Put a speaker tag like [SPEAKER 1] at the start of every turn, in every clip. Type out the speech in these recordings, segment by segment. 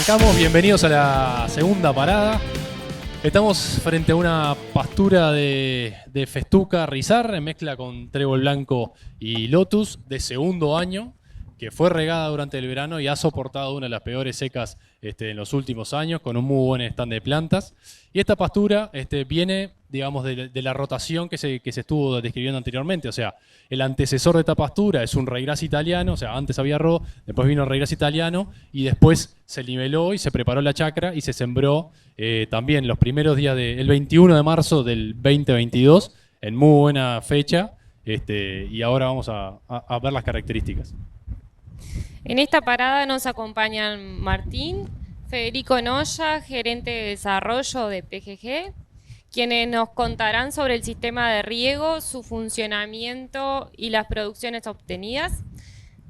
[SPEAKER 1] Arrancamos, bienvenidos a la segunda parada. Estamos frente a una pastura de festuca rizar en mezcla con trébol blanco y lotus de segundo año, que fue regada durante el verano y ha soportado una de las peores secas en los últimos años, con un muy buen stand de plantas. Y esta pastura viene, digamos, de la rotación que se estuvo describiendo anteriormente. O sea, el antecesor de esta pastura es un Ryegrass italiano, o sea, antes había Ro, después vino Ryegrass italiano y después se niveló y se preparó la chacra y se sembró también los primeros días el 21 de marzo del 2022, en muy buena fecha, y ahora vamos a ver las características.
[SPEAKER 2] En esta parada nos acompañan Martín, Federico Noya, gerente de desarrollo de PGG, quienes nos contarán sobre el sistema de riego, su funcionamiento y las producciones obtenidas.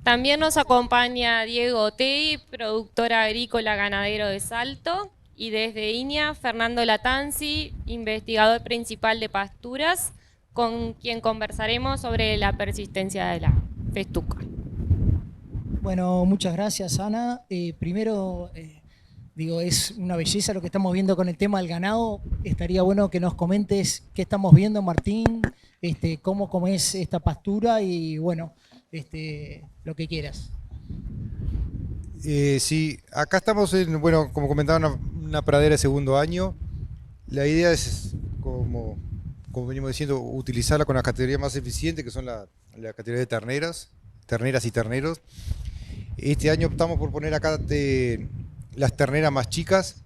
[SPEAKER 2] También nos acompaña Diego Tei, productor agrícola ganadero de Salto, y desde INIA, Fernando Latanzi, investigador principal de pasturas, con quien conversaremos sobre la persistencia de la festuca.
[SPEAKER 3] Bueno, muchas gracias, Ana. Primero, es una belleza lo que estamos viendo con el tema del ganado. Estaría bueno que nos comentes qué estamos viendo, Martín, cómo es esta pastura y, bueno, lo que quieras.
[SPEAKER 4] Sí, acá estamos como comentaba, una pradera de segundo año. La idea es, como venimos diciendo, utilizarla con la categoría más eficiente, que son la categoría de terneras y terneros. Este año optamos por poner acá las terneras más chicas.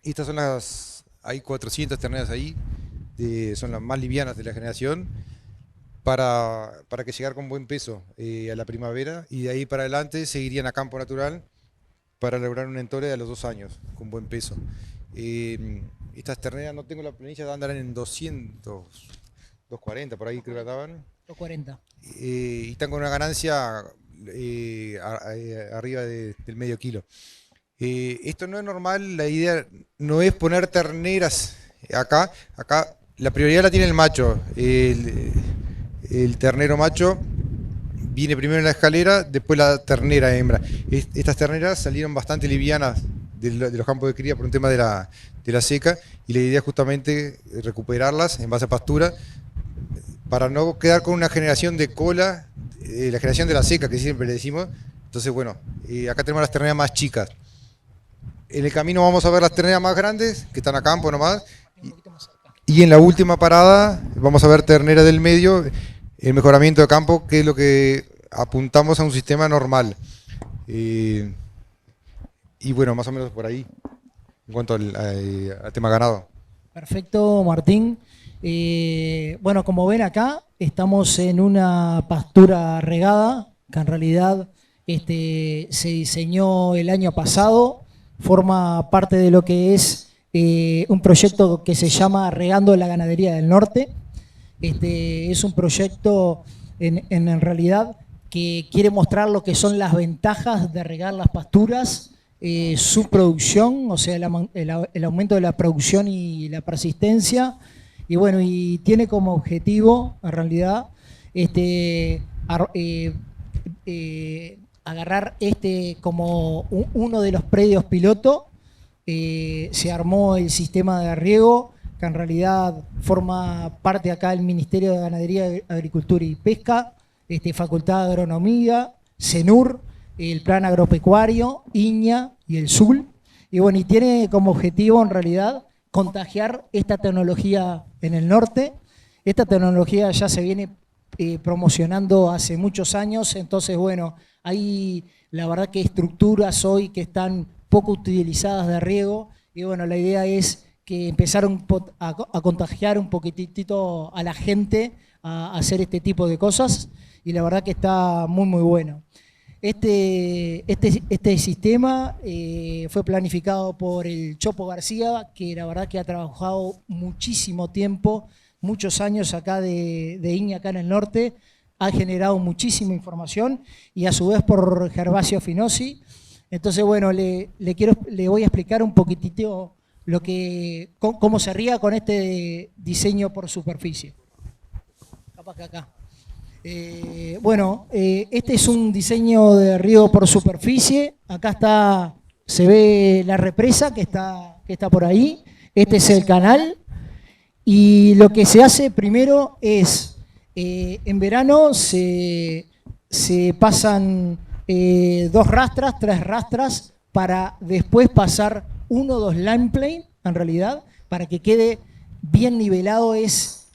[SPEAKER 4] Estas son hay 400 terneras ahí, son las más livianas de la generación, para que llegar con buen peso a la primavera, y de ahí para adelante seguirían a campo natural para lograr un entore a los 2 años con buen peso. Estas terneras, no tengo la planilla, andarán en 200, 240, por ahí creo que estaban.
[SPEAKER 3] 240.
[SPEAKER 4] Y están con una ganancia arriba del medio kilo. Esto no es normal, la idea no es poner terneras acá la prioridad la tiene el macho. El ternero macho viene primero en la escalera, después la ternera hembra. Estas terneras salieron bastante livianas de los campos de cría por un tema de la seca, y la idea es justamente recuperarlas en base a pastura para no quedar con una generación de cola, la generación de la seca que siempre le decimos. Entonces, bueno, acá tenemos las terneras más chicas. En el camino vamos a ver las terneras más grandes, que están a campo nomás. Y en la última parada vamos a ver ternera del medio, el mejoramiento de campo, que es lo que apuntamos a un sistema normal. Y bueno, más o menos por ahí, en cuanto al tema ganado.
[SPEAKER 3] Perfecto, Martín. Bueno, como ven acá, estamos en una pastura regada, que en realidad se diseñó el año pasado, forma parte de lo que es un proyecto que se llama Regando la Ganadería del Norte. Es un proyecto en realidad que quiere mostrar lo que son las ventajas de regar las pasturas, su producción, o sea, el aumento de la producción y la persistencia. Y bueno, y tiene como objetivo, en realidad, agarrar como uno de los predios piloto. Se armó el sistema de riego, que en realidad forma parte acá del Ministerio de Ganadería, Agricultura y Pesca, Facultad de Agronomía, CENUR, el Plan Agropecuario, INIA y el SUL. Y bueno, y tiene como objetivo, en realidad, contagiar esta tecnología en el norte. Esta tecnología ya se viene promocionando hace muchos años, entonces bueno, hay la verdad que estructuras hoy que están poco utilizadas de riego, y bueno, la idea es que empezaron a contagiar un poquitito a la gente a hacer este tipo de cosas, y la verdad que está muy muy bueno. Este sistema fue planificado por el Chopo García, que la verdad que ha trabajado muchísimo tiempo, muchos años acá de INIA acá en el norte, ha generado muchísima información, y a su vez por Gervasio Finosi. Entonces, bueno, le voy a explicar un poquitito cómo se riega con este diseño por superficie. Capaz que acá. Bueno, este es un diseño de riego por superficie. Acá está se ve la represa que está por ahí. Este es el canal. Y lo que se hace primero es, en verano se pasan 2 rastras, 3 rastras, para después pasar 1 o 2 line plane, en realidad, para que quede bien nivelado. Es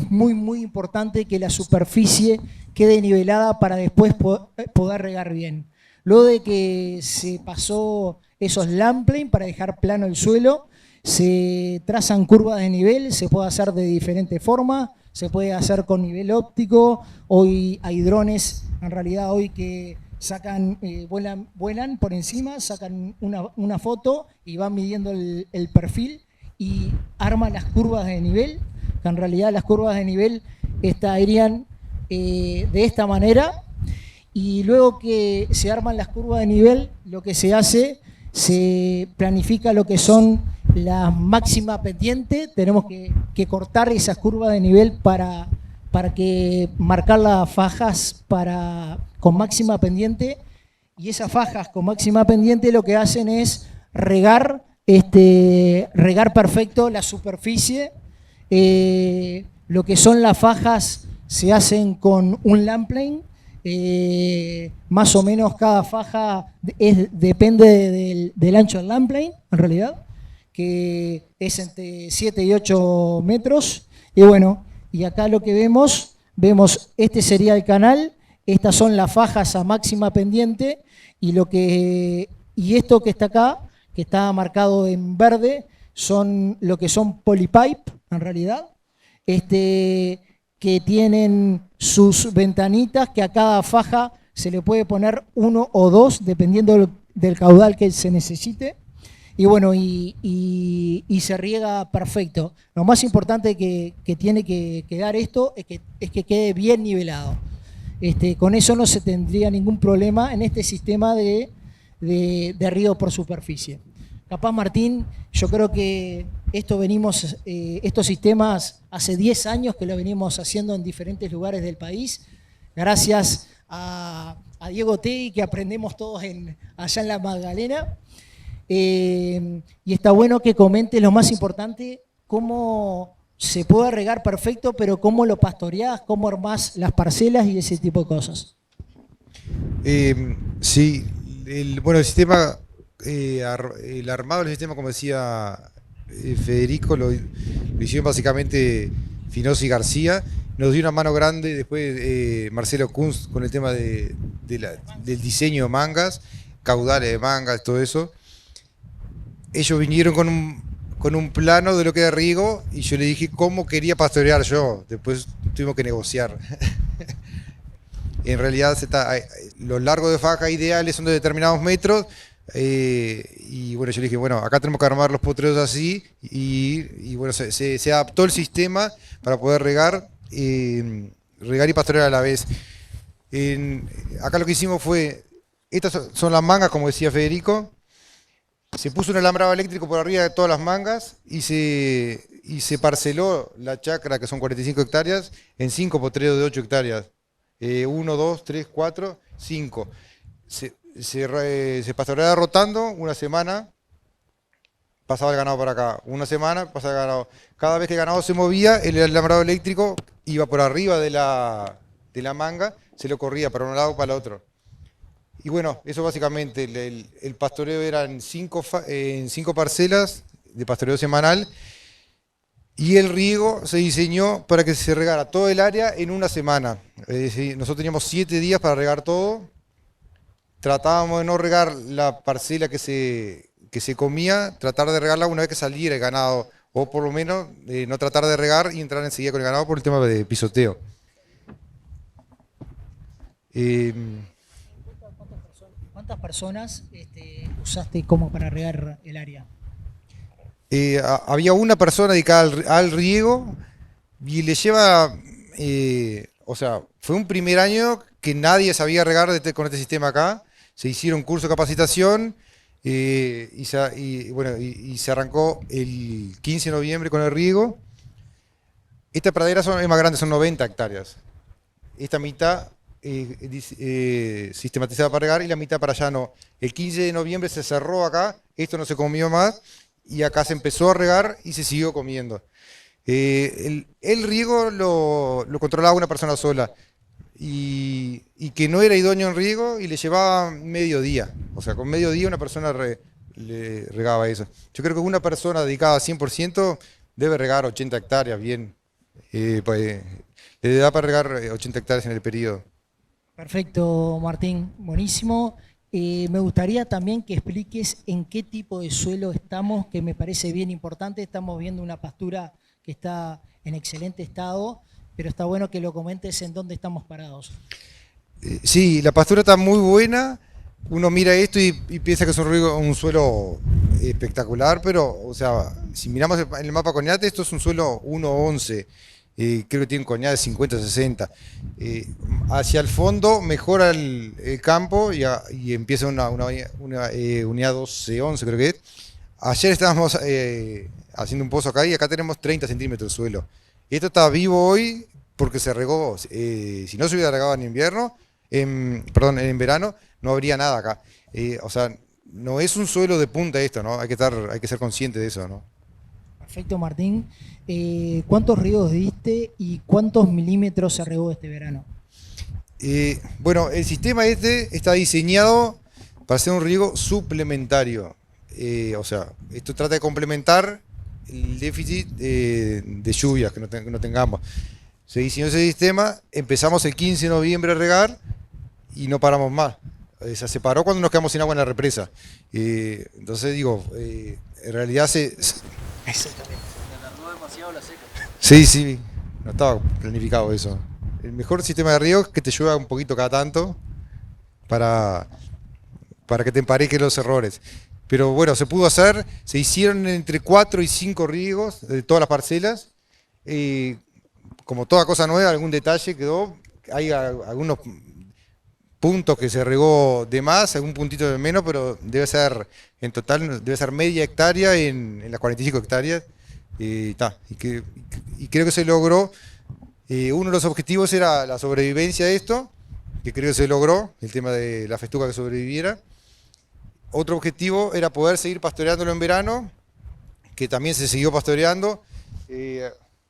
[SPEAKER 3] muy, muy importante que la superficie quede nivelada para después poder regar bien. Luego de que se pasó esos line plane para dejar plano el suelo, se trazan curvas de nivel. Se puede hacer de diferentes formas, se puede hacer con nivel óptico. Hoy hay drones, en realidad hoy, que sacan, vuelan por encima, sacan una foto y van midiendo el perfil y arman las curvas de nivel, que en realidad las curvas de nivel estarían de esta manera. Y luego que se arman las curvas de nivel, lo que se hace, se planifica lo que son las máximas pendientes. Tenemos que cortar esas curvas de nivel para que marcar las fajas con máxima pendiente. Y esas fajas con máxima pendiente lo que hacen es regar perfecto la superficie. Lo que son las fajas se hacen con un line plane. Más o menos cada faja depende del ancho del line plane, en realidad, que es entre 7 y 8 metros. Y bueno, y acá lo que vemos, este sería el canal, estas son las fajas a máxima pendiente, y esto que está acá, que está marcado en verde, son lo que son polypipe, en realidad, que tienen sus ventanitas, que a cada faja se le puede poner 1 o 2, dependiendo del caudal que se necesite. Y bueno, y se riega perfecto. Lo más importante que tiene que quedar esto es que quede bien nivelado. Con eso no se tendría ningún problema en este sistema de riego por superficie. Capaz, Martín, yo creo que estos sistemas hace 10 años que lo venimos haciendo en diferentes lugares del país, gracias a Diego Tegui, que aprendemos todos allá en la Magdalena. Y está bueno que comente lo más importante, cómo se puede regar perfecto, pero cómo lo pastoreás, cómo armás las parcelas y ese tipo de cosas.
[SPEAKER 4] Sí, el sistema, el armado del sistema, como decía Federico, lo hicieron básicamente Finosi y García. Nos dio una mano grande después Marcelo Kunz con el tema del diseño de mangas, caudales de mangas, todo eso. Ellos vinieron con un plano de lo que era riego y yo le dije cómo quería pastorear yo. Después tuvimos que negociar. En realidad los largos de faja ideales son de determinados metros. Y bueno, yo le dije, bueno, acá tenemos que armar los potreros así. Y bueno, se adaptó el sistema para poder regar y pastorear a la vez. Acá lo que hicimos fue, estas son las mangas, como decía Federico. Se puso un alambrado eléctrico por arriba de todas las mangas y se parceló la chacra, que son 45 hectáreas, en 5 potreros de 8 hectáreas. 1, 2, 3, 4, 5. Se pastoreaba rotando. Una semana pasaba el ganado para acá, una semana pasaba el ganado. Cada vez que el ganado se movía, el alambrado eléctrico iba por arriba de la manga, se lo corría para un lado o para el otro. Y bueno, eso básicamente, el pastoreo era en 5 parcelas de pastoreo semanal, y el riego se diseñó para que se regara todo el área en una semana. Es decir, nosotros teníamos 7 días para regar todo. Tratábamos de no regar la parcela que se comía, tratar de regarla una vez que saliera el ganado, o por lo menos no tratar de regar y entrar enseguida con el ganado por el tema de pisoteo.
[SPEAKER 3] ¿Cuántas personas usaste como para regar el área?
[SPEAKER 4] Había una persona dedicada al riego y le lleva, fue un primer año que nadie sabía regar con este sistema acá. Se hicieron curso de capacitación y se arrancó el 15 de noviembre con el riego. Esta pradera es más grande, son 90 hectáreas. Esta mitad sistematizada para regar y la mitad para allá no. El 15 de noviembre se cerró acá, esto no se comió más y acá se empezó a regar y se siguió comiendo. El riego lo controlaba una persona sola y que no era idóneo en riego y le llevaba medio día. O sea, con medio día una persona le regaba eso. Yo creo que una persona dedicada 100% debe regar 80 hectáreas bien. Pues, le da para regar 80 hectáreas en el periodo.
[SPEAKER 3] Perfecto, Martín, buenísimo. Me gustaría también que expliques en qué tipo de suelo estamos, que me parece bien importante. Estamos viendo una pastura que está en excelente estado, pero está bueno que lo comentes en dónde estamos parados.
[SPEAKER 4] Sí, la pastura está muy buena. Uno mira esto y piensa que es un suelo espectacular, pero, o sea, si miramos en el mapa Coñate, esto es un suelo 1-11. Creo que tiene un Coñate de 50-60. Hacia el fondo mejora el campo y empieza una unidad 12-11, creo que es. Ayer estábamos haciendo un pozo acá y acá tenemos 30 centímetros de suelo. Esto está vivo hoy porque se regó. Si no se hubiera regado en invierno, en verano, no habría nada acá. O sea, no es un suelo de punta esto, ¿no? Hay que ser consciente de eso, ¿no?
[SPEAKER 3] Perfecto, Martín. ¿Cuántos riegos diste y cuántos milímetros se regó este verano?
[SPEAKER 4] Bueno, el sistema este está diseñado para ser un riego suplementario. O sea, esto trata de complementar el déficit de lluvias que no tengamos. Se diseñó ese sistema, empezamos el 15 de noviembre a regar y no paramos más. O sea, se paró cuando nos quedamos sin agua en la represa. Entonces digo, en realidad
[SPEAKER 3] Exactamente.
[SPEAKER 4] Sí, no estaba planificado eso. El mejor sistema de riego es que te llueva un poquito cada tanto para que te emparequen los errores. Pero bueno, se pudo hacer, se hicieron entre 4 y 5 riegos de todas las parcelas. Como toda cosa nueva, algún detalle quedó. Hay algunos puntos que se regó de más, algún puntito de menos, pero en total debe ser media hectárea en las 45 hectáreas. Y creo que se logró. Uno de los objetivos era la sobrevivencia de esto, que creo que se logró, el tema de la festuca que sobreviviera. Otro objetivo era poder seguir pastoreándolo en verano, que también se siguió pastoreando.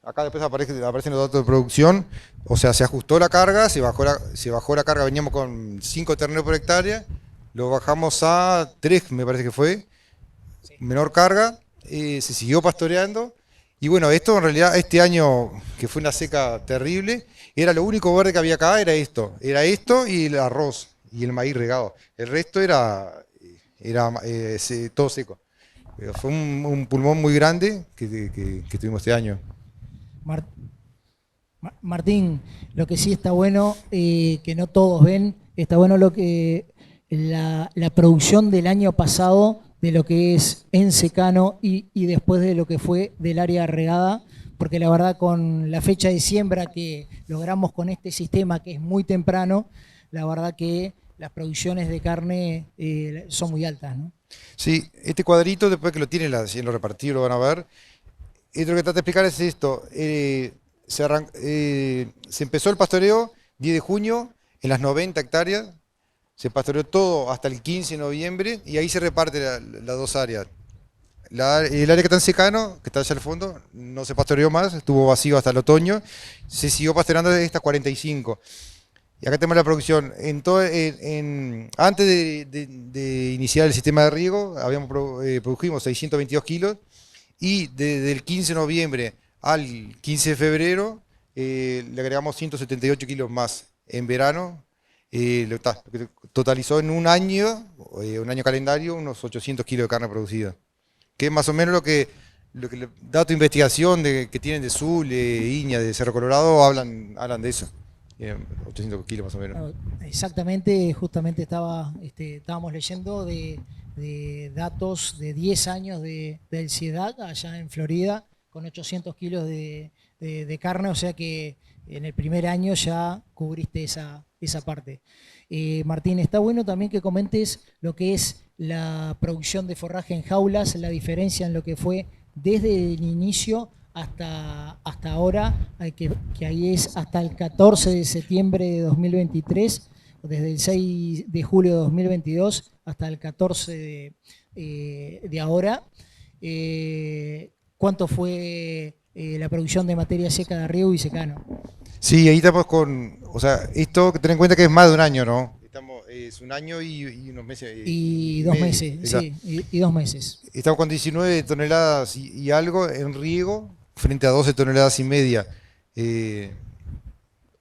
[SPEAKER 4] Acá después aparecen los datos de producción, o sea, se ajustó la carga, se bajó la carga, veníamos con 5 terneros por hectárea, lo bajamos a 3, me parece que fue, menor carga, se siguió pastoreando. Y bueno, esto en realidad, este año, que fue una seca terrible, era lo único verde que había acá, era esto y el arroz y el maíz regado. El resto era todo seco. Fue un pulmón muy grande que tuvimos este año.
[SPEAKER 3] Martín, lo que sí está bueno, que no todos ven, está bueno lo que la producción del año pasado, de lo que es en secano y después de lo que fue del área regada, porque la verdad con la fecha de siembra que logramos con este sistema, que es muy temprano, la verdad que las producciones de carne son muy altas, ¿no?
[SPEAKER 4] Sí, este cuadrito, después que lo tienen en los repartidos, lo van a ver. Lo que trata de explicar es esto. Se empezó el pastoreo 10 de junio en las 90 hectáreas. Se pastoreó todo hasta el 15 de noviembre y ahí se reparte las dos áreas. El área que está en secano, que está allá al fondo, no se pastoreó más, estuvo vacío hasta el otoño. Se siguió pastoreando desde estas 45. Y acá tenemos la producción. Antes de iniciar el sistema de riego, produjimos 622 kilos y desde el 15 de noviembre al 15 de febrero le agregamos 178 kilos más en verano. Lo que totalizó en un año calendario, unos 800 kilos de carne producida. Que es más o menos lo que datos de investigación que tienen de Zule, Iña, de Cerro Colorado, hablan de eso. 800 kilos más o menos.
[SPEAKER 3] Exactamente, justamente estábamos leyendo de datos de 10 años del CIEDAC allá en Florida, con 800 kilos de carne, o sea que en el primer año ya cubriste esa parte. Martín, está bueno también que comentes lo que es la producción de forraje en jaulas, la diferencia en lo que fue desde el inicio hasta ahora, que ahí es hasta el 14 de septiembre de 2023, desde el 6 de julio de 2022 hasta el 14 de ahora. ¿Cuánto fue la producción de materia seca de riego y secano?
[SPEAKER 4] Sí, ahí estamos con, o sea, esto ten en cuenta que es más de un año, ¿no? Es un año y unos meses.
[SPEAKER 3] Y 2 meses, sí, y 2 meses.
[SPEAKER 4] Estamos con 19 toneladas y algo en riego frente a 12 toneladas y media.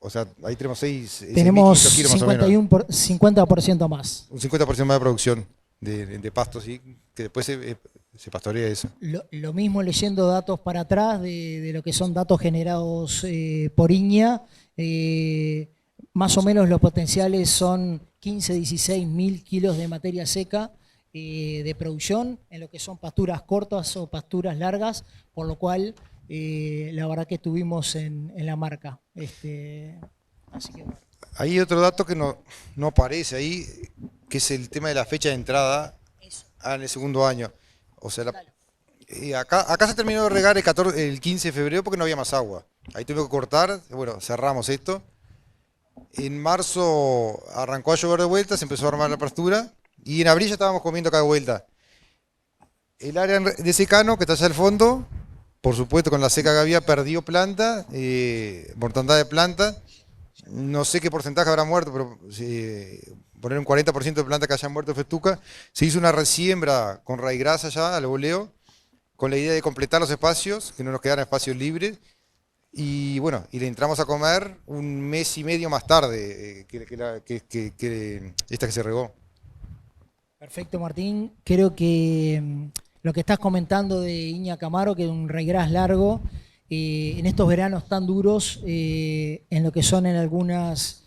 [SPEAKER 4] O sea, ahí tenemos 6.
[SPEAKER 3] Tenemos
[SPEAKER 4] 6.500 kilos más o menos.
[SPEAKER 3] 50% más.
[SPEAKER 4] Un 50% más de producción de pasto, sí, que después se pastorea eso.
[SPEAKER 3] Lo mismo leyendo datos para atrás de lo que son datos generados por INEA, más o menos los potenciales son 15, 16 mil kilos de materia seca de producción en lo que son pasturas cortas o pasturas largas, por lo cual la verdad que estuvimos en la marca. Así que bueno.
[SPEAKER 4] Hay otro dato que no aparece ahí, que es el tema de la fecha de entrada en el segundo año. O sea, acá se terminó de regar el 15 de febrero porque no había más agua. Ahí tuvimos que cortar, bueno, cerramos esto. En marzo arrancó a llover de vuelta, se empezó a armar la pastura y en abril ya estábamos comiendo acá de vuelta. El área de secano, que está allá al fondo, por supuesto con la seca que había, perdió planta, mortandad de planta. No sé qué porcentaje habrá muerto, pero poner un 40% de planta que haya muerto de festuca. Se hizo una resiembra con raíz grasa ya al voleo, con la idea de completar los espacios, que no nos quedaran espacios libres. Y bueno, y le entramos a comer un mes y medio más tarde que esta que se regó.
[SPEAKER 3] Perfecto, Martín. Creo que lo que estás comentando de Iña Camaro, que es un raigras largo, en estos veranos tan duros, en lo que son en algunas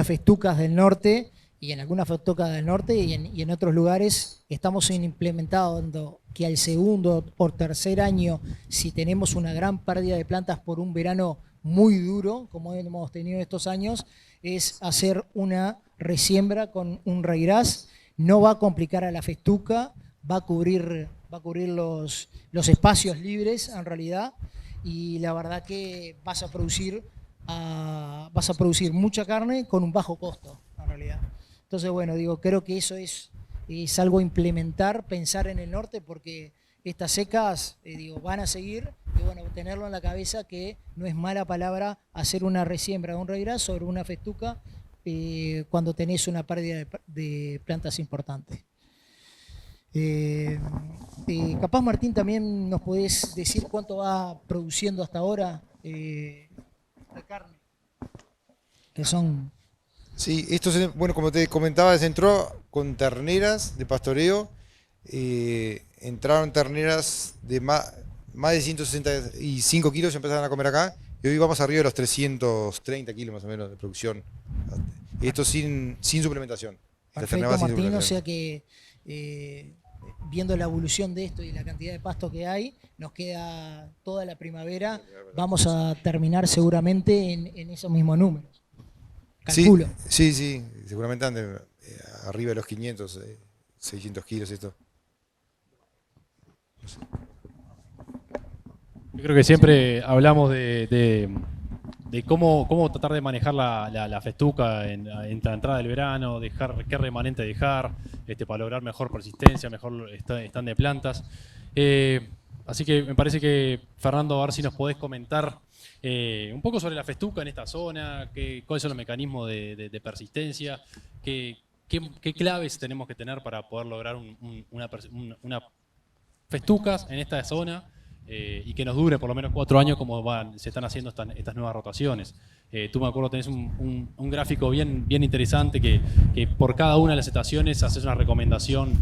[SPEAKER 3] festucas del norte, y en en otros lugares, estamos implementando que al segundo o tercer año, si tenemos una gran pérdida de plantas por un verano muy duro, como hemos tenido estos años, es hacer una resiembra con un raigras. No va a complicar a la festuca, va a cubrir los espacios libres en realidad, y la verdad que vas a producir mucha carne con un bajo costo en realidad. Entonces, bueno, creo que eso es algo a implementar, pensar en el norte, porque estas secas van a seguir, y bueno, tenerlo en la cabeza que no es mala palabra hacer una resiembra de un raigras sobre una festuca cuando tenés una pérdida de plantas importante. Capaz, Martín, también nos podés decir cuánto va produciendo hasta ahora de carne, que son...
[SPEAKER 4] Sí, bueno, como te comentaba, se entró con terneras de pastoreo. Entraron terneras de más de 165 kilos, empezaron a comer acá, y hoy vamos arriba de los 330 kilos más o menos de producción. Esto sin suplementación.
[SPEAKER 3] Perfecto, Martín, o sea que viendo la evolución de esto y la cantidad de pasto que hay, nos queda toda la primavera, vamos a terminar seguramente en esos mismos números. Calculo.
[SPEAKER 4] Sí, seguramente ande arriba de los 500, 600 kilos esto.
[SPEAKER 1] Yo creo que siempre hablamos de cómo tratar de manejar la festuca en la entrada del verano, dejar qué remanente dejar, para lograr mejor persistencia, mejor stand de plantas. Así que me parece que, Fernando, a ver si nos podés comentar un poco sobre la festuca en esta zona, cuáles son los mecanismos de persistencia, qué claves tenemos que tener para poder lograr una festucas en esta zona y que nos dure por lo menos 4 años como se están haciendo estas nuevas rotaciones. Tú, me acuerdo, tenés un gráfico bien interesante que por cada una de las estaciones haces una recomendación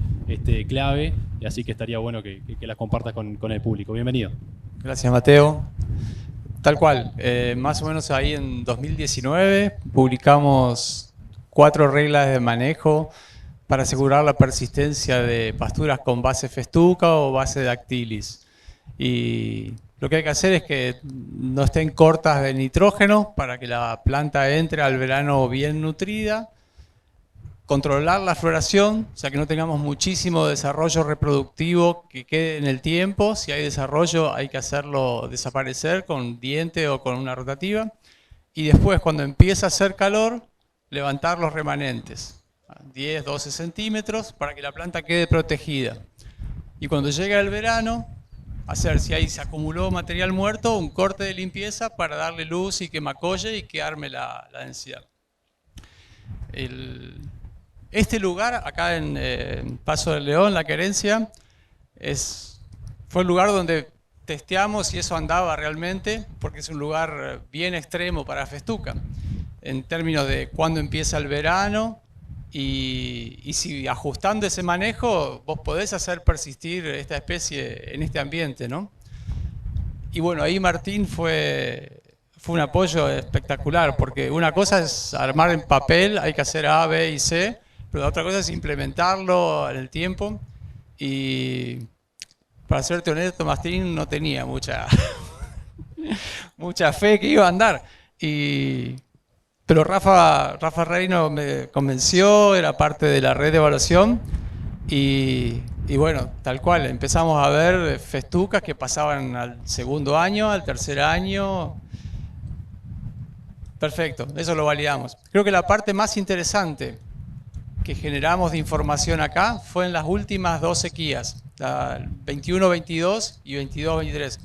[SPEAKER 1] clave, y así que estaría bueno que las compartas con el público. Bienvenido.
[SPEAKER 5] Gracias, Mateo. Tal cual, más o menos ahí en 2019 publicamos 4 reglas de manejo para asegurar la persistencia de pasturas con base festuca o base dactilis. Y lo que hay que hacer es que no estén cortas de nitrógeno para que la planta entre al verano bien nutrida, controlar la floración, o sea que no tengamos muchísimo desarrollo reproductivo que quede en el tiempo. Si hay desarrollo hay que hacerlo desaparecer con diente o con una rotativa. Y después, cuando empieza a hacer calor, levantar los remanentes, 10, 12 centímetros, para que la planta quede protegida. Y cuando llega el verano, hacer, si ahí se acumuló material muerto, un corte de limpieza para darle luz y que macolle y que arme la densidad. Este lugar, acá en Paso del León, La Querencia, fue el lugar donde testeamos si eso andaba realmente, porque es un lugar bien extremo para festuca, en términos de cuándo empieza el verano y si ajustando ese manejo vos podés hacer persistir esta especie en este ambiente, ¿no? Y bueno, ahí Martín fue un apoyo espectacular, porque una cosa es armar en papel, hay que hacer A, B y C, pero la otra cosa es implementarlo en el tiempo. Y para serte honesto, Martín no tenía mucha fe que iba a andar. Pero Rafa Reino me convenció, era parte de la red de evaluación. Y bueno, tal cual, empezamos a ver festucas que pasaban al segundo año, al tercer año. Perfecto, eso lo validamos. Creo que la parte más interesante que generamos de información acá fue en las últimas 2 sequías, la 21-22 y 22-23.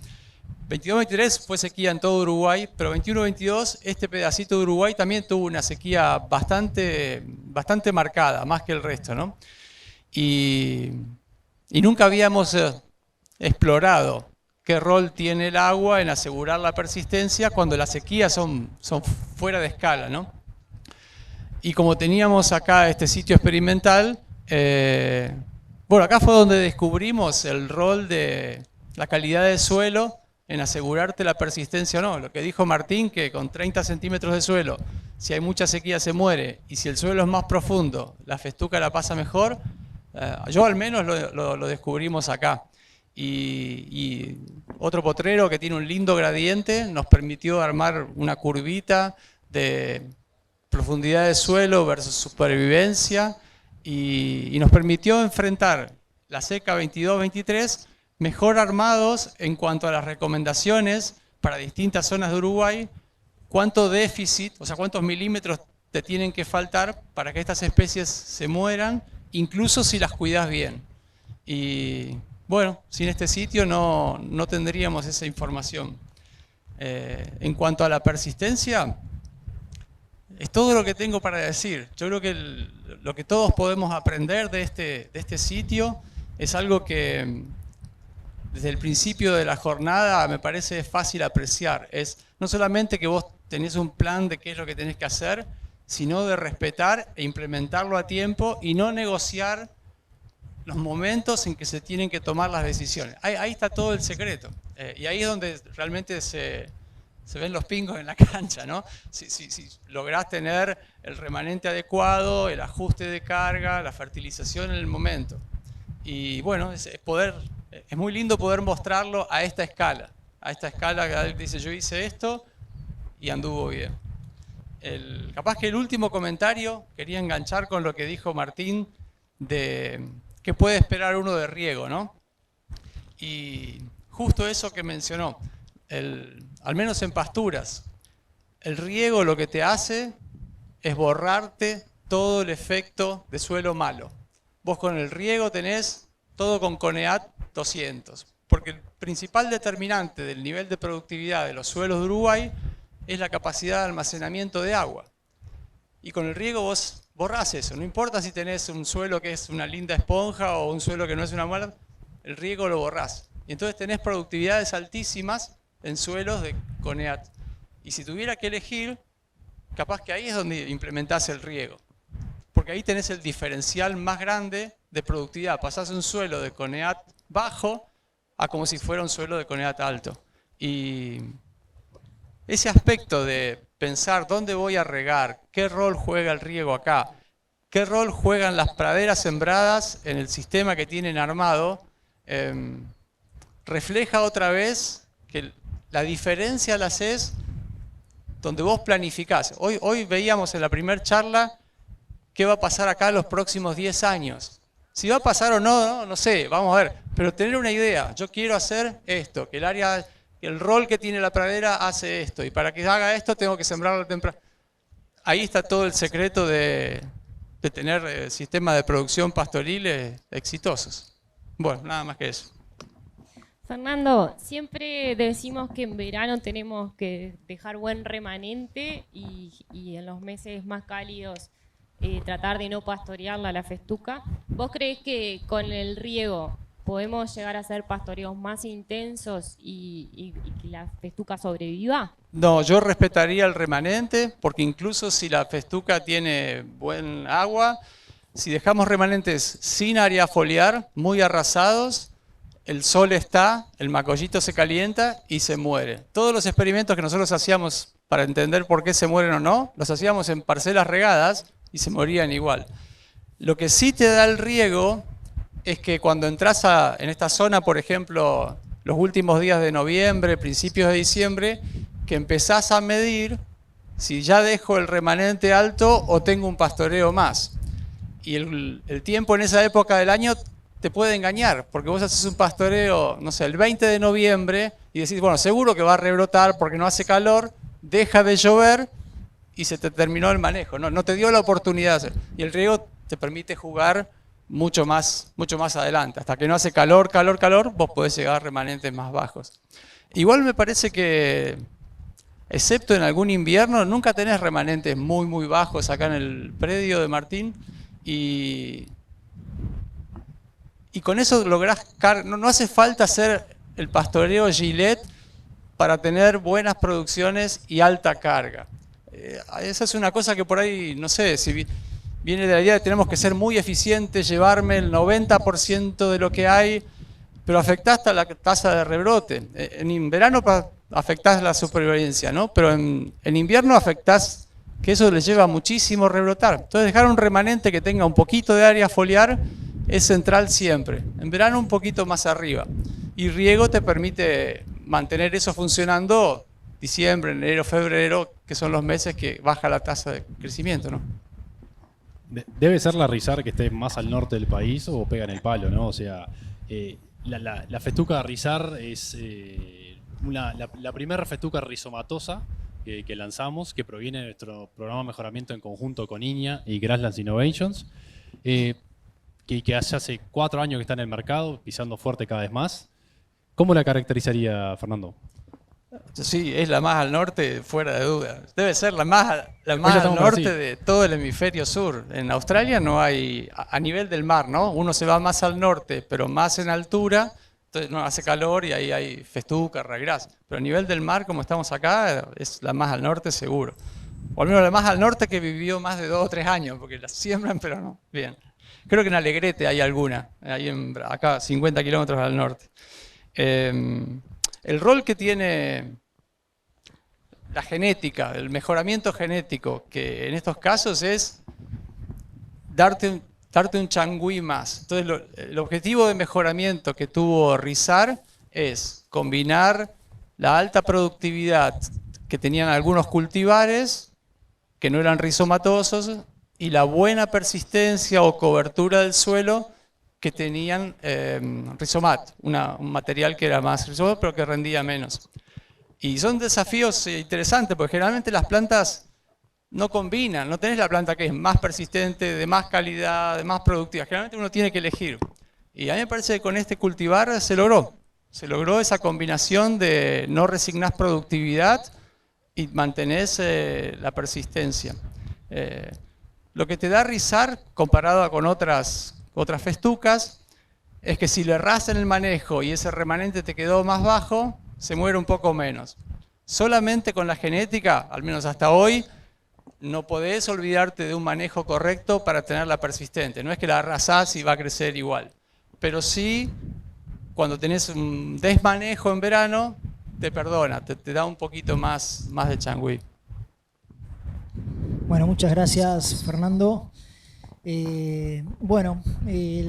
[SPEAKER 5] 22-23 fue sequía en todo Uruguay, pero 21-22, este pedacito de Uruguay también tuvo una sequía bastante marcada, más que el resto, ¿no? Y nunca habíamos explorado qué rol tiene el agua en asegurar la persistencia cuando las sequías son fuera de escala, ¿no? Y como teníamos acá este sitio experimental, bueno, acá fue donde descubrimos el rol de la calidad del suelo en asegurarte la persistencia o no. Lo que dijo Martín, que con 30 centímetros de suelo, si hay mucha sequía se muere, y si el suelo es más profundo, la festuca la pasa mejor. Yo al menos lo descubrimos acá. Y otro potrero que tiene un lindo gradiente nos permitió armar una curvita de profundidad de suelo versus supervivencia y nos permitió enfrentar la seca 22-23 mejor armados en cuanto a las recomendaciones para distintas zonas de Uruguay, cuánto déficit, o sea, cuántos milímetros te tienen que faltar para que estas especies se mueran, incluso si las cuidas bien. Y bueno, sin este sitio no tendríamos esa información. En cuanto a la persistencia, es todo lo que tengo para decir. Yo creo que lo que todos podemos aprender de este sitio es algo que desde el principio de la jornada me parece fácil apreciar. Es no solamente que vos tenés un plan de qué es lo que tenés que hacer, sino de respetar e implementarlo a tiempo y no negociar los momentos en que se tienen que tomar las decisiones. Ahí está todo el secreto. Y ahí es donde realmente se ven los pingos en la cancha, ¿no? Si lográs tener el remanente adecuado, el ajuste de carga, la fertilización en el momento. Y bueno, es muy lindo poder mostrarlo a esta escala. A esta escala que dice, yo hice esto y anduvo bien. Capaz que el último comentario, quería enganchar con lo que dijo Martín de qué puede esperar uno de riego, ¿no? Y justo eso que mencionó. Al menos en pasturas, el riego lo que te hace es borrarte todo el efecto de suelo malo. Vos con el riego tenés todo con CONEAT 200, porque el principal determinante del nivel de productividad de los suelos de Uruguay es la capacidad de almacenamiento de agua. Y con el riego vos borrás eso, no importa si tenés un suelo que es una linda esponja o un suelo que no es una mala, el riego lo borrás. Y entonces tenés productividades altísimas en suelos de CONEAT. Y si tuviera que elegir, capaz que ahí es donde implementás el riego. Porque ahí tenés el diferencial más grande de productividad. Pasás un suelo de CONEAT bajo a como si fuera un suelo de CONEAT alto. Y ese aspecto de pensar dónde voy a regar, qué rol juega el riego acá, qué rol juegan las praderas sembradas en el sistema que tienen armado, refleja otra vez que la diferencia la haces donde vos planificás. Hoy veíamos en la primera charla qué va a pasar acá en los próximos 10 años. Si va a pasar o no, no sé, vamos a ver. Pero tener una idea, yo quiero hacer esto, que el rol que tiene la pradera hace esto, y para que haga esto tengo que sembrarlo temprano. Ahí está todo el secreto de tener sistemas de producción pastoriles exitosos. Bueno, nada más que eso.
[SPEAKER 2] Fernando, siempre decimos que en verano tenemos que dejar buen remanente y en los meses más cálidos tratar de no pastorearla la festuca. ¿Vos creés que con el riego podemos llegar a hacer pastoreos más intensos y que la festuca sobreviva?
[SPEAKER 5] No, yo respetaría el remanente, porque incluso si la festuca tiene buen agua, si dejamos remanentes sin área foliar, muy arrasados, el sol está, el macollito se calienta y se muere. Todos los experimentos que nosotros hacíamos para entender por qué se mueren o no, los hacíamos en parcelas regadas y se morían igual. Lo que sí te da el riego es que cuando entras en esta zona, por ejemplo, los últimos días de noviembre, principios de diciembre, que empezás a medir si ya dejo el remanente alto o tengo un pastoreo más. Y el tiempo en esa época del año te puede engañar, porque vos haces un pastoreo, no sé, el 20 de noviembre y decís, bueno, seguro que va a rebrotar porque no hace calor, deja de llover y se te terminó el manejo. No te dio la oportunidad. Y el riego te permite jugar mucho más adelante. Hasta que no hace calor, vos podés llegar a remanentes más bajos. Igual me parece que, excepto en algún invierno, nunca tenés remanentes muy bajos acá en el predio de Martín. Y con eso lográs, no hace falta hacer el pastoreo Gillette para tener buenas producciones y alta carga. Esa es una cosa que por ahí, no sé, si viene de la idea de que tenemos que ser muy eficientes, llevarme el 90% de lo que hay, pero afectás hasta la tasa de rebrote. En verano afectás la supervivencia, ¿no? Pero en invierno afectás que eso le lleva muchísimo rebrotar. Entonces dejar un remanente que tenga un poquito de área foliar es central siempre. En verano un poquito más arriba. Y riego te permite mantener eso funcionando diciembre, enero, febrero, que son los meses que baja la tasa de crecimiento, ¿no?
[SPEAKER 1] ¿Debe ser la Rizar que esté más al norte del país o pega en el palo, ¿no? O sea, la festuca Rizar es la primera festuca rizomatosa que lanzamos, que proviene de nuestro programa de mejoramiento en conjunto con Iña y Grasslands Innovations, que hace 4 años que está en el mercado, pisando fuerte cada vez más. ¿Cómo la caracterizaría, Fernando?
[SPEAKER 5] Sí, es la más al norte, fuera de duda. Debe ser la más al norte de todo el hemisferio sur. En Australia no hay, a nivel del mar, ¿no? Uno se va más al norte, pero más en altura, entonces no hace calor y ahí hay festuca, ragras. Pero a nivel del mar, como estamos acá, es la más al norte seguro. O al menos la más al norte que vivió más de 2 o 3 años, porque la siembran, pero no. Bien. Creo que en Alegrete hay alguna, acá 50 kilómetros al norte. El rol que tiene la genética, el mejoramiento genético, que en estos casos es darte un changüí más. Entonces, el objetivo de mejoramiento que tuvo Rizar es combinar la alta productividad que tenían algunos cultivares, que no eran rizomatosos, y la buena persistencia o cobertura del suelo que tenían rizomat, un material que era más rizomat pero que rendía menos. Y son desafíos interesantes porque generalmente las plantas no combinan, no tenés la planta que es más persistente, de más calidad, de más productiva, generalmente uno tiene que elegir. Y a mí me parece que con este cultivar se logró esa combinación de no resignás productividad y mantenés la persistencia. Lo que te da Rizar comparado con otras festucas es que si le errás en el manejo y ese remanente te quedó más bajo, se muere un poco menos. Solamente con la genética, al menos hasta hoy, no podés olvidarte de un manejo correcto para tenerla persistente. No es que la arrasás y va a crecer igual. Pero sí, cuando tenés un desmanejo en verano, te perdona, te da un poquito más de changüí.
[SPEAKER 3] Bueno, muchas gracias, Fernando. La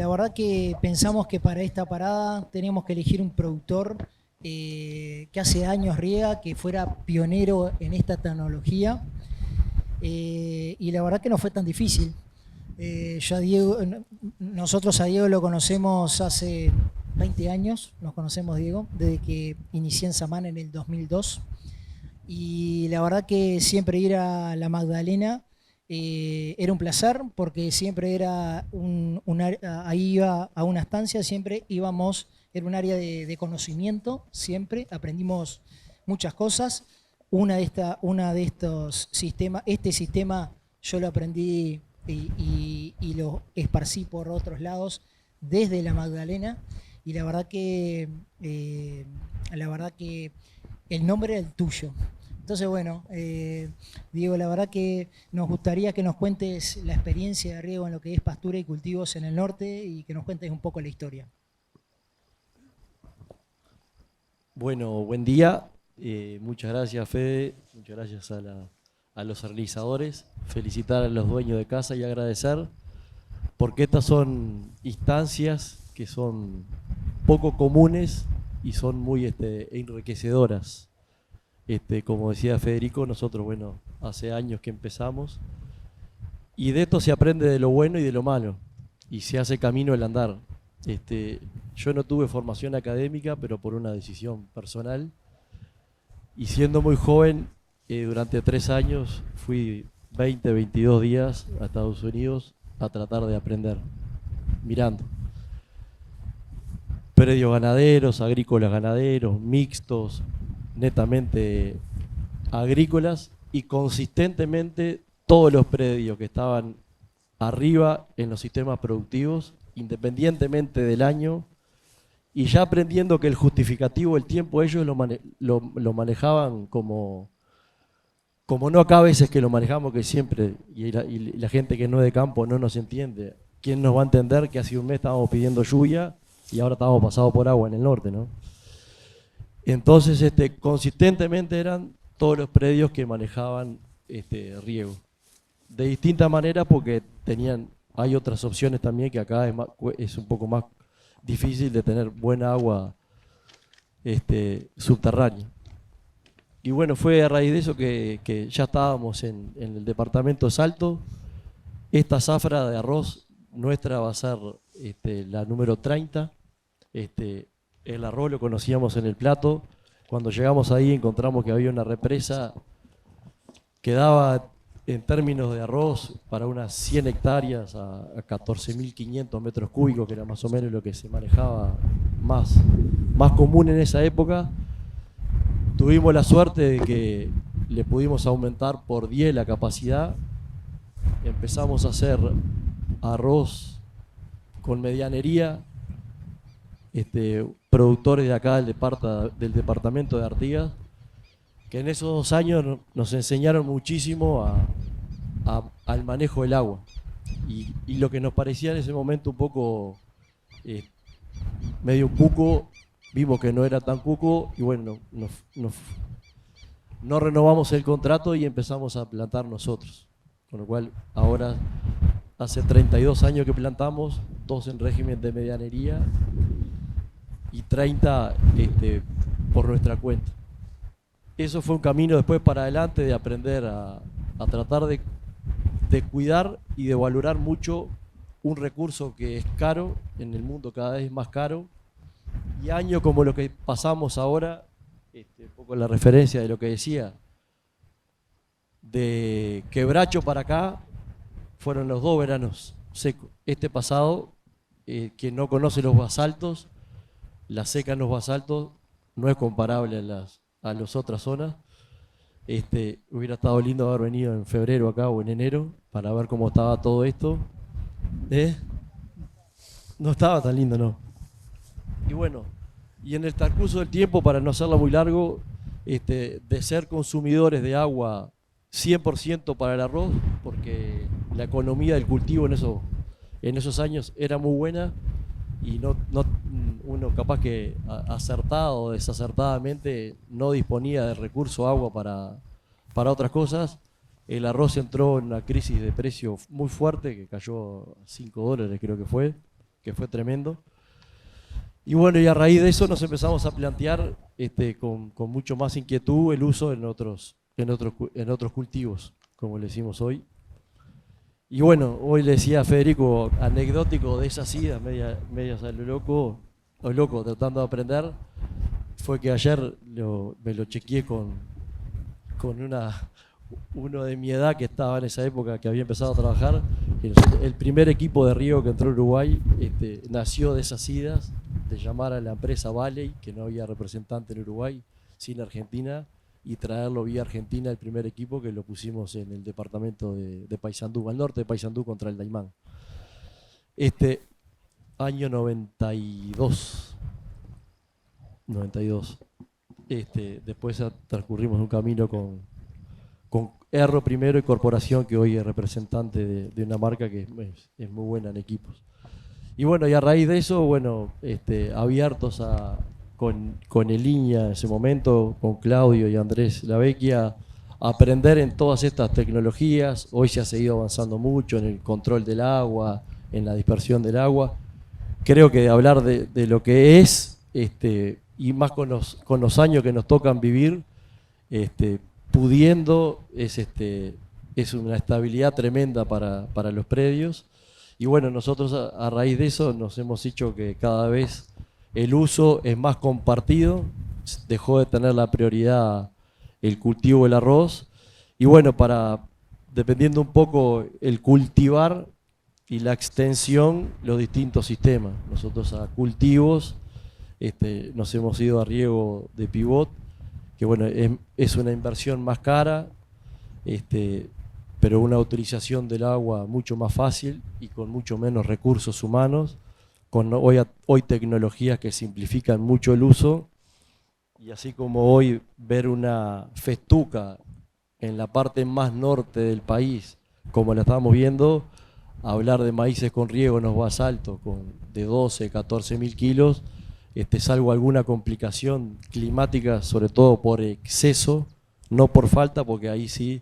[SPEAKER 3] verdad que pensamos que para esta parada teníamos que elegir un productor que hace años riega, que fuera pionero en esta tecnología, y la verdad que no fue tan difícil. Nosotros a Diego lo conocemos hace 20 años, nos conocemos, Diego, desde que inicié en Samán en el 2002. Y la verdad que siempre ir a la Magdalena era un placer, porque siempre era ahí iba a una estancia, siempre íbamos, era un área de conocimiento, siempre aprendimos muchas cosas. Una de estos sistemas, este sistema yo lo aprendí y lo esparcí por otros lados desde la Magdalena, y la verdad que el nombre era el tuyo. Entonces, bueno, Diego, la verdad que nos gustaría que nos cuentes la experiencia de riego en lo que es pastura y cultivos en el norte, y que nos cuentes un poco la historia.
[SPEAKER 6] Bueno, buen día. Muchas gracias, Fede. Muchas gracias a los realizadores. Felicitar a los dueños de casa y agradecer, porque estas son instancias que son poco comunes y son muy enriquecedoras. Como decía Federico, nosotros, bueno, hace años que empezamos, y de esto se aprende de lo bueno y de lo malo, y se hace camino el andar. Yo no tuve formación académica, pero por una decisión personal, y siendo muy joven, durante 3 años fui 22 días a Estados Unidos a tratar de aprender, mirando. Predios ganaderos, agrícolas ganaderos, mixtos, netamente agrícolas, y consistentemente todos los predios que estaban arriba en los sistemas productivos, independientemente del año, y ya aprendiendo que el justificativo, el tiempo, ellos lo manejaban como no acá a veces que lo manejamos, que siempre, y la gente que no es de campo no nos entiende. ¿Quién nos va a entender que hace un mes estábamos pidiendo lluvia y ahora estamos pasados por agua en el norte, ¿no? Entonces, consistentemente eran todos los predios que manejaban riego. De distintas maneras, porque hay otras opciones también, que acá es un poco más difícil de tener buena agua subterránea. Y bueno, fue a raíz de eso que ya estábamos en el departamento Salto. Esta zafra de arroz nuestra va a ser la número 30. El arroz lo conocíamos en el plato. Cuando llegamos ahí encontramos que había una represa que daba, en términos de arroz, para unas 100 hectáreas a 14.500 metros cúbicos, que era más o menos lo que se manejaba más común en esa época. Tuvimos la suerte de que le pudimos aumentar por 10 la capacidad. Empezamos a hacer arroz con medianería, productores de acá del departamento de Artigas, que en esos 2 años nos enseñaron muchísimo al manejo del agua, y lo que nos parecía en ese momento un poco medio un cuco, vimos que no era tan cuco, y bueno, no renovamos el contrato y empezamos a plantar nosotros, con lo cual ahora hace 32 años que plantamos, 2 en régimen de medianería y 30 por nuestra cuenta. Eso fue un camino después para adelante de aprender a tratar de cuidar y de valorar mucho un recurso que es caro, en el mundo cada vez más caro, y años como lo que pasamos ahora, un poco la referencia de lo que decía, de Quebracho para acá, fueron los 2 veranos secos. Pasado, quien no conoce los basaltos, la seca en los basaltos no es comparable a las otras zonas. Hubiera estado lindo haber venido en febrero acá o en enero para ver cómo estaba todo esto. No estaba tan lindo, ¿no? Y bueno, y en el transcurso del tiempo, para no hacerlo muy largo, de ser consumidores de agua 100% para el arroz, porque la economía del cultivo en esos años era muy buena, y uno capaz que acertado o desacertadamente no disponía de recurso agua para otras cosas. El arroz entró en una crisis de precio muy fuerte, que cayó a $5, creo que fue tremendo. Y bueno, y a raíz de eso nos empezamos a plantear con mucho más inquietud el uso en otros cultivos, como le decimos hoy. Y bueno, hoy le decía a Federico, anecdótico de esas idas, medias a lo loco, tratando de aprender, fue que ayer me lo chequeé con uno de mi edad que estaba en esa época, que había empezado a trabajar. Y el primer equipo de riego que entró a Uruguay nació de esas idas, de llamar a la empresa Valley, que no había representante en Uruguay, sin Argentina, y traerlo vía Argentina, el primer equipo, que lo pusimos en el departamento de Paysandú, al norte de Paysandú, contra el Daimán. Año 92. Después transcurrimos un camino con Erro primero y Corporación, que hoy es representante de una marca que es muy buena en equipos. Y bueno, y a raíz de eso, bueno, abiertos con el Iña en ese momento, con Claudio y Andrés Lavecchia, a aprender en todas estas tecnologías. Hoy se ha seguido avanzando mucho en el control del agua, en la dispersión del agua. Creo que hablar de lo que es, y más con los años que nos tocan vivir, pudiendo, es una estabilidad tremenda para los predios. Y bueno, nosotros a raíz de eso nos hemos dicho que cada vez el uso es más compartido, dejó de tener la prioridad el cultivo del arroz. Y bueno, dependiendo un poco el cultivar y la extensión, los distintos sistemas. Nosotros a cultivos nos hemos ido a riego de pivot, que bueno, es una inversión más cara, pero una utilización del agua mucho más fácil y con mucho menos recursos humanos, con hoy tecnologías que simplifican mucho el uso. Y así como hoy ver una festuca en la parte más norte del país, como la estamos viendo, hablar de maíces con riego en los basaltos de 12, 14 mil kilos, salvo alguna complicación climática, sobre todo por exceso, no por falta, porque ahí sí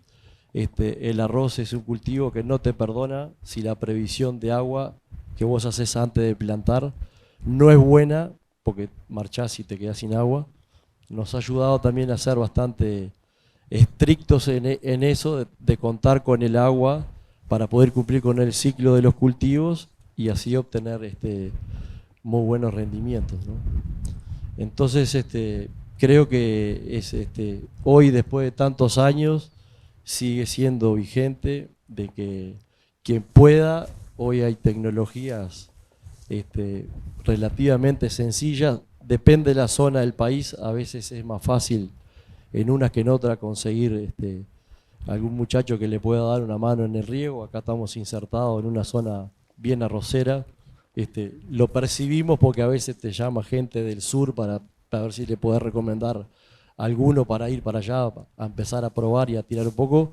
[SPEAKER 6] el arroz es un cultivo que no te perdona si la previsión de agua que vos haces antes de plantar no es buena, porque marchás y te quedás sin agua. Nos ha ayudado también a ser bastante estrictos en eso, de contar con el agua para poder cumplir con el ciclo de los cultivos y así obtener muy buenos rendimientos, ¿no? Entonces, creo que hoy, después de tantos años, sigue siendo vigente, de que quien pueda, hoy hay tecnologías relativamente sencillas, depende de la zona del país, a veces es más fácil en una que en otra conseguir algún muchacho que le pueda dar una mano en el riego. Acá estamos insertados en una zona bien arrocera. Lo percibimos porque a veces te llama gente del sur para ver si le podés recomendar alguno para ir para allá, a empezar a probar y a tirar un poco,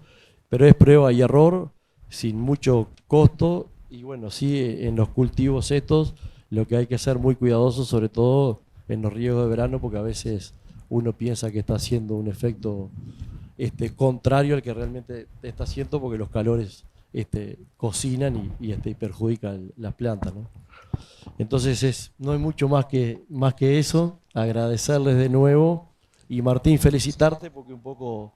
[SPEAKER 6] pero es prueba y error, sin mucho costo. Y bueno, sí, en los cultivos estos, lo que hay que ser muy cuidadoso, sobre todo en los riegos de verano, porque a veces uno piensa que está haciendo un efecto contrario al que realmente está haciendo, porque los calores cocinan y perjudican las plantas, ¿no? Entonces no hay mucho más que eso. Agradecerles de nuevo y Martín, felicitarte, porque un poco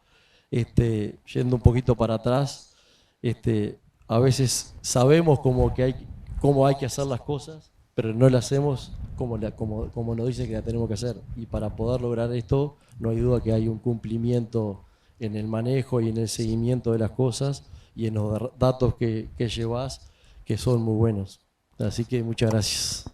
[SPEAKER 6] yendo un poquito para atrás, a veces sabemos cómo hay que hacer las cosas, pero no las hacemos como nos dicen que la tenemos que hacer. Y para poder lograr esto, no hay duda que hay un cumplimiento en el manejo y en el seguimiento de las cosas y en los datos que llevas, que son muy buenos. Así que muchas gracias.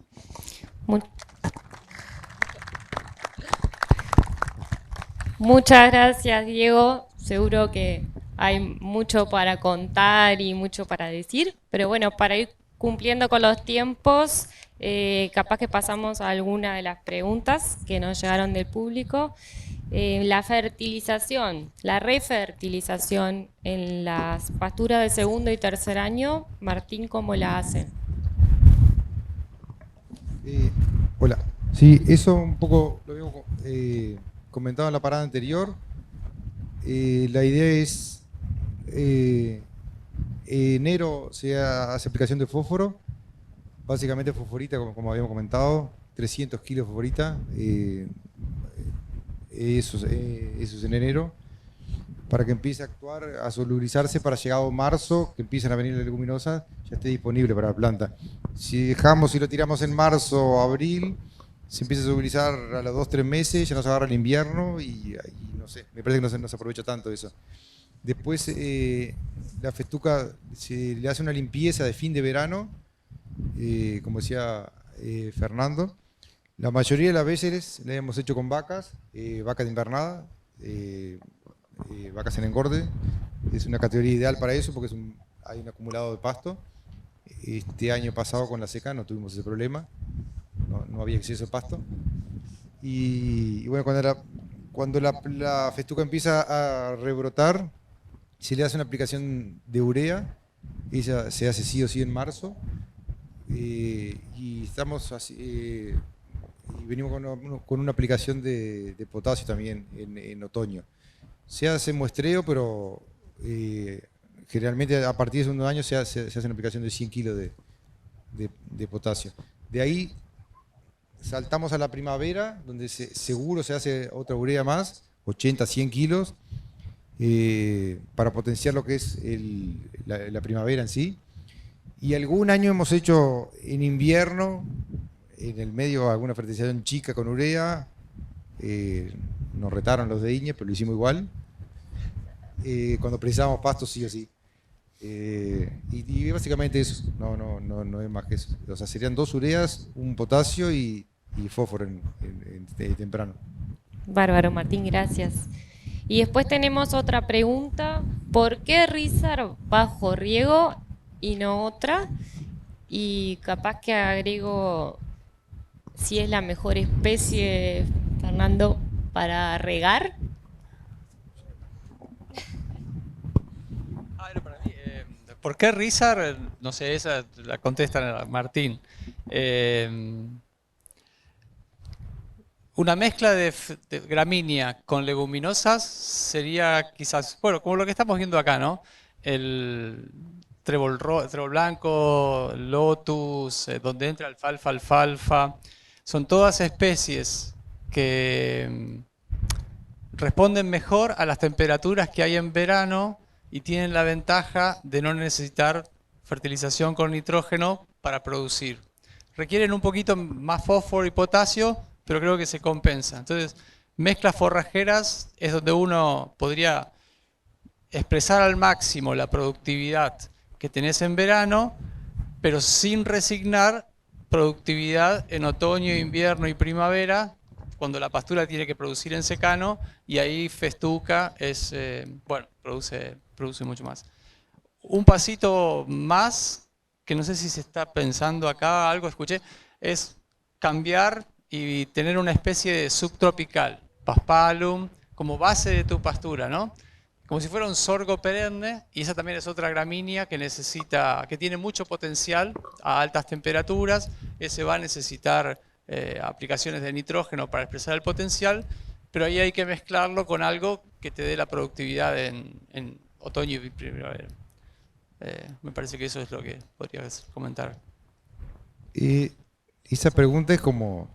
[SPEAKER 2] Muchas gracias, Diego. Seguro que hay mucho para contar y mucho para decir, pero bueno, para ir cumpliendo con los tiempos, capaz que pasamos a alguna de las preguntas que nos llegaron del público. La fertilización, la refertilización en las pasturas de segundo y tercer año, Martín, ¿cómo la hacen?
[SPEAKER 4] Hola. Sí, eso un poco lo habíamos comentado en la parada anterior. La idea es, enero se hace aplicación de fósforo, básicamente fosforita, como habíamos comentado, 300 kilos de fosforita, eso es en enero. para que empiece a actuar, a solubilizarse para llegado marzo, que empiecen a venir las leguminosas, ya esté disponible para la planta. Si lo tiramos en marzo o abril, se empieza a solubilizar a los 2-3 meses, ya nos agarra el invierno y no sé, me parece que no se aprovecha tanto eso. Después la festuca se le hace una limpieza de fin de verano, como decía Fernando. La mayoría de las veces la hemos hecho con vacas, vacas de invernada, vacas en engorde. Es una categoría ideal para eso porque hay un acumulado de pasto. Este año pasado con la seca no tuvimos ese problema, no había exceso de pasto. Y bueno, cuando la festuca empieza a rebrotar, se le hace una aplicación de urea. Ella se hace sí o sí en marzo. Y estamos así, y venimos con una aplicación de potasio también en otoño. Se hace muestreo, pero generalmente a partir del segundo año se hace una aplicación de 100 kilos de potasio. De ahí saltamos a la primavera, donde seguro se hace otra urea más, 80-100 kilos, para potenciar lo que es la primavera en sí. Y algún año hemos hecho en invierno, en el medio, alguna fertilización chica con urea. Nos retaron los de Iñe, pero lo hicimos igual. Cuando precisábamos pasto, sí o sí. Y básicamente eso, no es más que eso. O sea, serían 2 ureas, un potasio y fósforo en temprano.
[SPEAKER 2] Bárbaro, Martín, gracias. Y después tenemos otra pregunta. ¿Por qué Rizar bajo riego y no otra? Y capaz que agrego si es la mejor especie, Fernando, para regar.
[SPEAKER 5] ¿Por qué Rizar? No sé, esa la contesta Martín. Una mezcla de gramínea con leguminosas sería quizás, bueno, como lo que estamos viendo acá, ¿no? El trébol blanco, lotus, donde entra alfalfa. Son todas especies que responden mejor a las temperaturas que hay en verano y tienen la ventaja de no necesitar fertilización con nitrógeno para producir. Requieren un poquito más fósforo y potasio, pero creo que se compensa. Entonces, mezclas forrajeras es donde uno podría expresar al máximo la productividad que tenés en verano, pero sin resignar productividad en otoño, invierno y primavera, cuando la pastura tiene que producir en secano, y ahí festuca produce mucho más. Un pasito más, que no sé si se está pensando acá, algo escuché, es cambiar y tener una especie de subtropical, paspalum, como base de tu pastura, ¿no? Como si fuera un sorgo perenne, y esa también es otra gramínea que tiene mucho potencial a altas temperaturas. Ese va a necesitar aplicaciones de nitrógeno para expresar el potencial, pero ahí hay que mezclarlo con algo que te dé la productividad en otoño y primavera. Me parece que eso es lo que podrías comentar.
[SPEAKER 4] Esa pregunta es como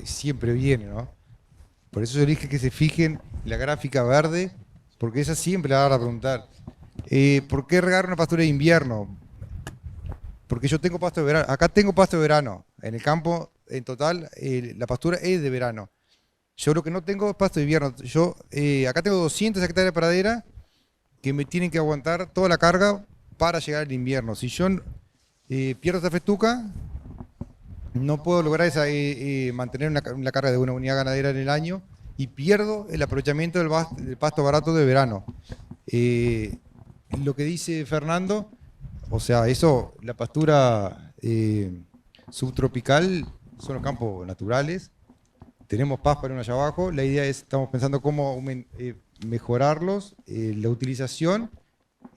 [SPEAKER 4] siempre viene, ¿no? Por eso yo dije que se fijen en la gráfica verde, porque esa siempre la van a preguntar. ¿Por qué regar una pastura de invierno? Porque yo tengo pasto de verano. Acá tengo pasto de verano. En el campo, en total, la pastura es de verano. Yo lo que no tengo es pasto de invierno. Yo acá tengo 200 hectáreas de pradera que me tienen que aguantar toda la carga para llegar al invierno. Si yo pierdo esta festuca, no puedo lograr mantener la carga de una unidad ganadera en el año y pierdo el aprovechamiento del pasto barato de verano. Lo que dice Fernando, o sea, eso, la pastura subtropical son los campos naturales. Tenemos pásparo allá abajo. La idea es, estamos pensando cómo mejorarlos, la utilización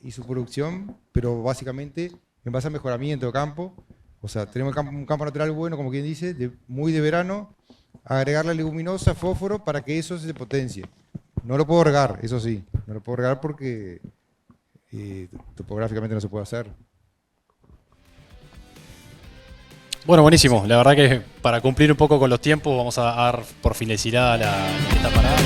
[SPEAKER 4] y su producción, pero básicamente en base al mejoramiento de campo. O sea, tenemos un campo natural bueno, como quien dice, muy de verano, agregarle leguminosa, fósforo, para que eso se potencie. No lo puedo regar, eso sí, no lo puedo regar porque topográficamente no se puede hacer.
[SPEAKER 1] Bueno, buenísimo. La verdad que para cumplir un poco con los tiempos vamos a dar por finalizada esta parada.